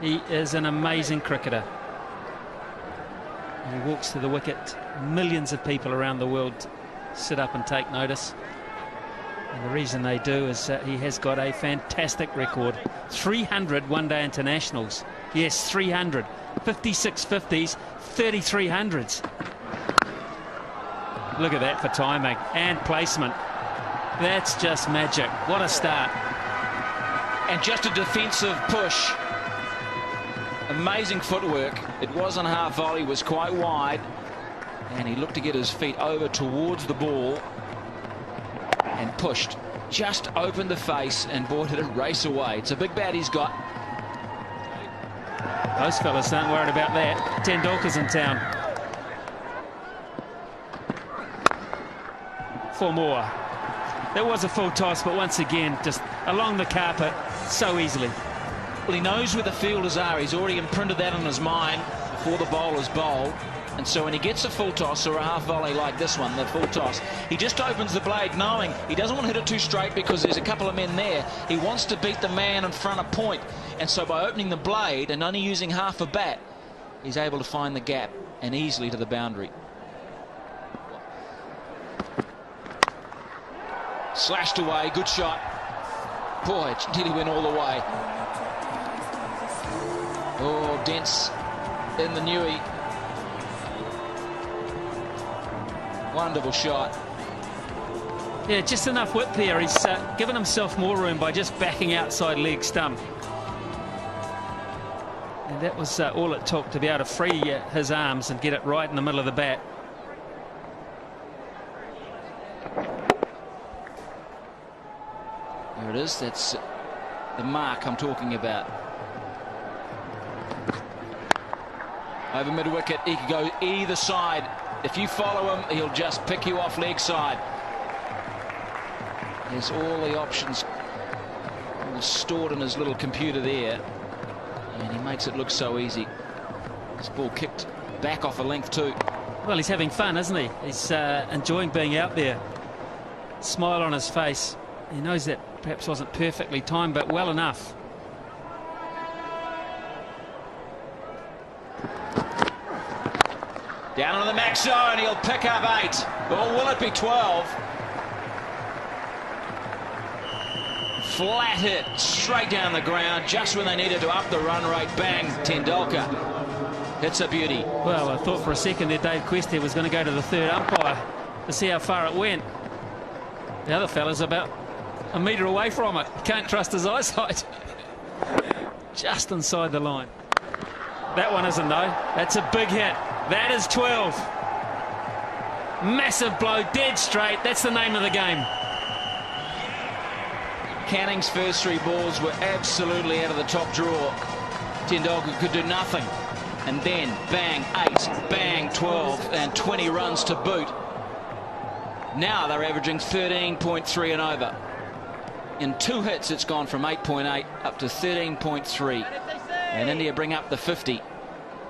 He is an amazing cricketer. He walks to the wicket. Millions of people around the world sit up and take notice. And the reason they do is that he has got a fantastic record. 300 one-day internationals. Yes, 300. 56 50s, 33 hundreds. Look at that for timing and placement. That's just magic. What a start. And just a defensive push. Amazing footwork. It wasn't half volley, was quite wide. And he looked to get his feet over towards the ball and pushed. Just opened the face, and boy, did it race away. It's a big bat he's got. Those fellas aren't worried about that. Tendulkar's in town. 4 more. There was a full toss, but once again, just along the carpet so easily. Well, he knows where the fielders are. He's already imprinted that on his mind before the bowlers bowl. And so when he gets a full toss or a half volley like this one, the full toss, he just opens the blade knowing he doesn't want to hit it too straight because there's a couple of men there. He wants to beat the man in front of point. And so by opening the blade and only using half a bat, he's able to find the gap and easily to the boundary. Slashed away, good shot. Boy, it nearly went all the way. Oh, dents in the newie. Wonderful shot. Yeah, just enough width there. He's given himself more room by just backing outside leg stump. And that was all it took to be able to free his arms and get it right in the middle of the bat. There it is. That's the mark I'm talking about. Over mid-wicket, he could go either side. If you follow him, he'll just pick you off leg side. There's all the options all stored in his little computer there. And he makes it look so easy. This ball kicked back off a length too. Well, he's having fun, isn't he? He's enjoying being out there. Smile on his face. He knows that perhaps wasn't perfectly timed, but well enough. Down on the max zone, he'll pick up 8. Or will it be 12? Flat hit, straight down the ground, just when they needed to up the run rate. Bang, Tendulkar. It's a beauty. Well, I thought for a second there Dave Quest was going to go to the third umpire to see how far it went. The other fella's about a metre away from it. Can't trust his eyesight. Just inside the line. That one isn't, though. That's a big hit. That is 12. Massive blow, dead straight. That's the name of the game. Canning's first 3 balls were absolutely out of the top drawer. Tendulkar could do nothing. And then, bang, 8, bang, 12, and 20 runs to boot. Now they're averaging 13.3 and over. In 2 hits, it's gone from 8.8 up to 13.3. And India bring up the 50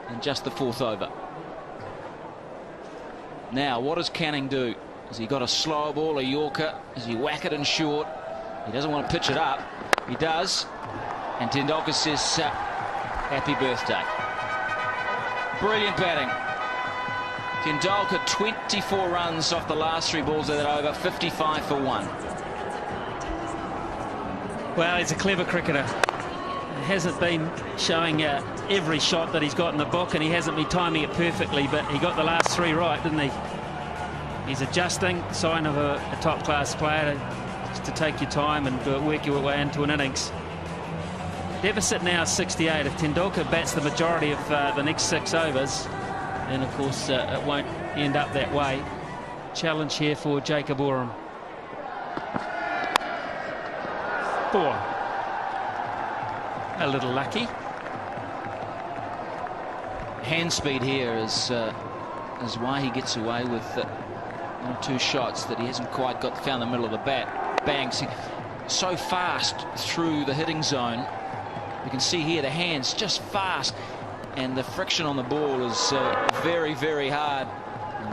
in just the 4th over. Now, what does Canning do? Has he got a slow ball, a Yorker? Does he whack it in short? He doesn't want to pitch it up. He does. And Tendulkar says, happy birthday. Brilliant batting. Tendulkar 24 runs off the last 3 balls of that over, 55 for 1. Well, he's a clever cricketer. He hasn't been showing every shot that he's got in the book, and he hasn't been timing it perfectly, but he got the last 3 right, didn't he? He's adjusting, sign of a top-class player, just to take your time and work your way into an innings. Deficit now 68. If Tendulkar bats the majority of the next 6 overs, then of course it won't end up that way. Challenge here for Jacob Oram. 4. A little lucky. Hand speed here is why he gets away with 2 shots that he hasn't quite found the middle of the bat. Bang, so fast through the hitting zone. You can see here the hands just fast, and the friction on the ball is very, very hard.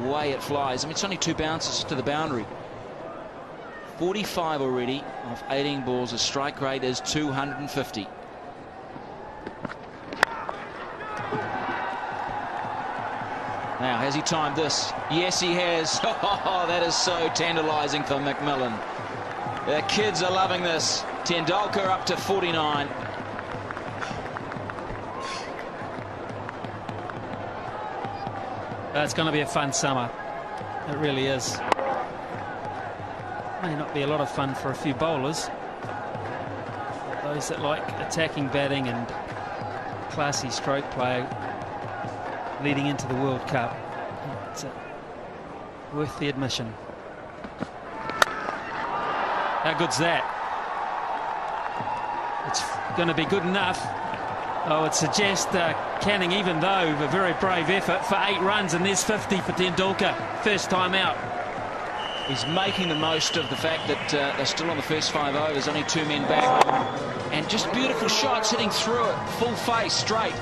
The way it flies. I mean, it's only 2 bounces to the boundary. 45 already off 18 balls. His strike rate is 250. Now, has he timed this? Yes, he has. Oh, that is so tantalising for McMillan. The kids are loving this. Tendulkar up to 49. It's going to be a fun summer. It really is. May not be a lot of fun for a few bowlers. But those that like attacking batting and classy stroke play leading into the World Cup, it's worth the admission. How good's that? It's going to be good enough. Oh, it suggests Canning, even though a very brave effort, for 8 runs, and there's 50 for Tendulkar. First time out. He's making the most of the fact that they're still on the first 5 overs, only 2 men back. And just beautiful shots hitting through it, full face, straight.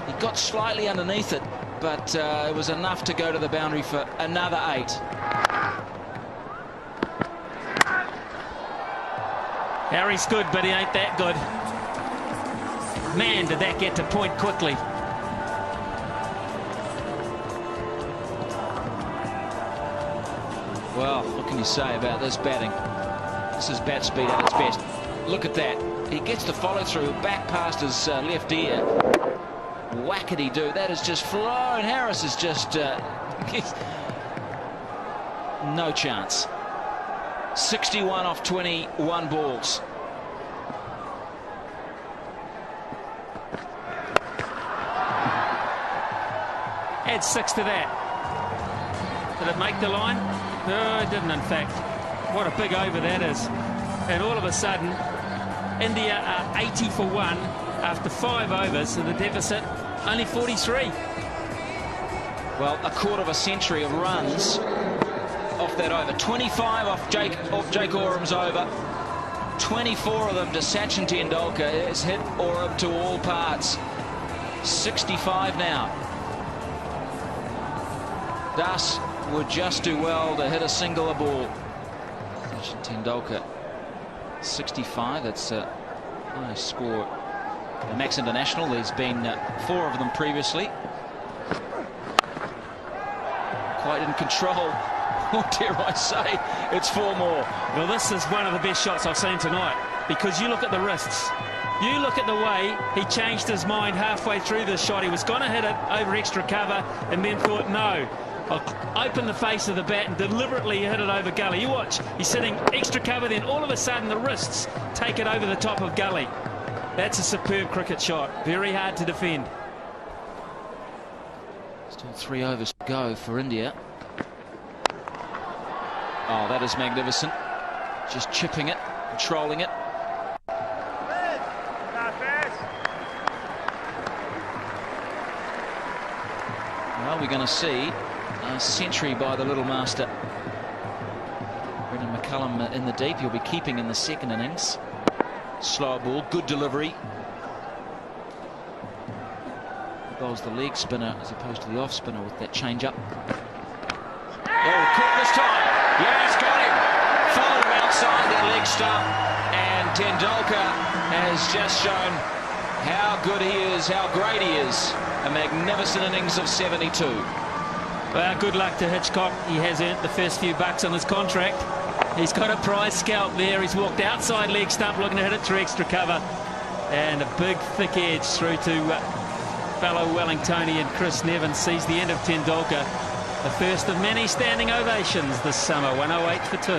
He got slightly underneath it, but it was enough to go to the boundary for another 8. Harry's good, but he ain't that good. Man, did that get to point quickly. Well, what can you say about this batting? This is bat speed at its best. Look at that. He gets the follow through back past his left ear. Whackety-doo. That is just flown. Harris is just no chance. 61 off 21 balls. Add 6 to that. Did it make the line? No, it didn't, in fact. What a big over that is. And all of a sudden, India are 80 for 1 after 5 overs, and the deficit only 43. Well, a quarter of a century of runs off that over. 25 off Jake Oram's over. 24 of them to Sachin Tendulkar. Has hit Oram to all parts. 65 now. Das would just do well to hit a singular ball. Sachin Tendulkar, 65. That's a nice score. The Max International, there's been 4 of them previously. Quite in control. Or dare I say, it's 4 more. Well, this is one of the best shots I've seen tonight, because you look at the wrists. You look at the way he changed his mind halfway through this shot. He was going to hit it over extra cover and then thought, no, I'll open the face of the bat and deliberately hit it over gully. You watch, he's sitting extra cover, then all of a sudden the wrists take it over the top of gully. That's a superb cricket shot. Very hard to defend. Still 3 overs to go for India. Oh, that is magnificent. Just chipping it, controlling it. Well, we're going to see a century by the little master. Brendan McCullum in the deep. He'll be keeping in the second innings. Slow ball, good delivery. Bowls the leg spinner as opposed to the off spinner with that change up. Oh, caught this time. Yes, got him. Followed him outside that leg stump. And Tendulkar has just shown how good he is, how great he is. A magnificent innings of 72. Well, good luck to Hitchcock. He has earned the first few bucks on his contract. He's got a prize scalp there. He's walked outside leg stump looking to hit it through extra cover. And a big thick edge through to fellow Wellingtonian Chris Nevin. Sees the end of Tendulkar. The first of many standing ovations this summer. 108 for 2.